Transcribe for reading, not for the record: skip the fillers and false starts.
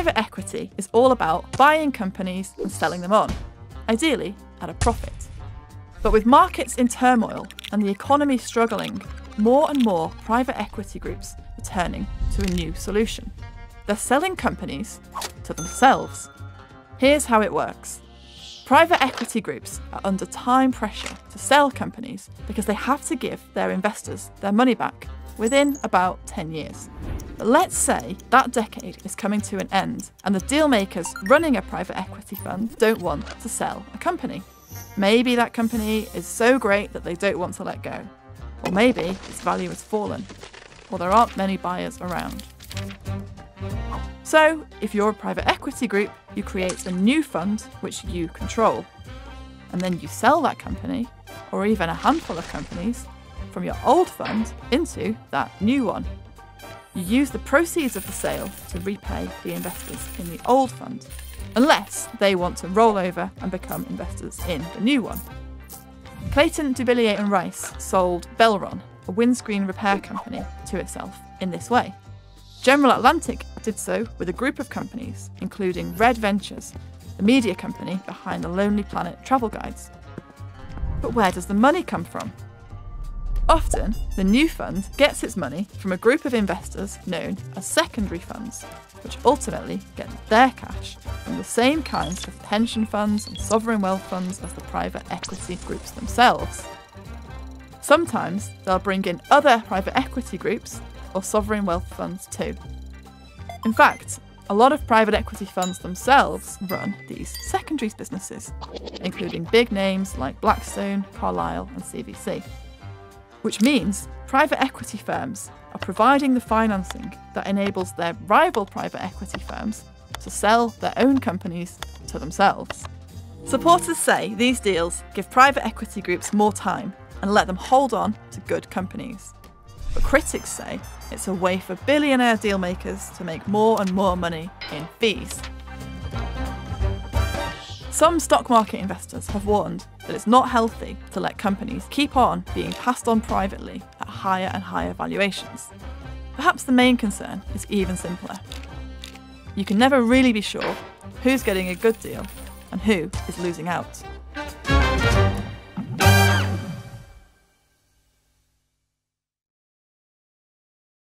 Private equity is all about buying companies and selling them on, ideally at a profit. But with markets in turmoil and the economy struggling, more and more private equity groups are turning to a new solution. They're selling companies to themselves. Here's how it works. Private equity groups are under time pressure to sell companies because they have to give their investors their money back within about 10 years. But let's say that decade is coming to an end and the deal makers running a private equity fund don't want to sell a company. Maybe that company is so great that they don't want to let go. Or maybe its value has fallen, or there aren't many buyers around. So, if you're a private equity group, you create a new fund which you control. And then you sell that company, or even a handful of companies, from your old fund into that new one. You use the proceeds of the sale to repay the investors in the old fund, unless they want to roll over and become investors in the new one. Clayton, Dubilier & Rice sold Belron, a windscreen repair company, to itself in this way. General Atlantic did so with a group of companies, including Red Ventures, the media company behind the Lonely Planet travel guides. But where does the money come from? Often, the new fund gets its money from a group of investors known as secondary funds, which ultimately get their cash from the same kinds of pension funds and sovereign wealth funds as the private equity groups themselves. Sometimes they'll bring in other private equity groups or sovereign wealth funds too. In fact, a lot of private equity funds themselves run these secondaries businesses, including big names like Blackstone, Carlyle and CVC. Which means private equity firms are providing the financing that enables their rival private equity firms to sell their own companies to themselves. Supporters say these deals give private equity groups more time and let them hold on to good companies. But critics say it's a way for billionaire dealmakers to make more and more money in fees. Some stock market investors have warned that it's not healthy to let companies keep on being passed on privately at higher and higher valuations. Perhaps the main concern is even simpler. You can never really be sure who's getting a good deal and who is losing out.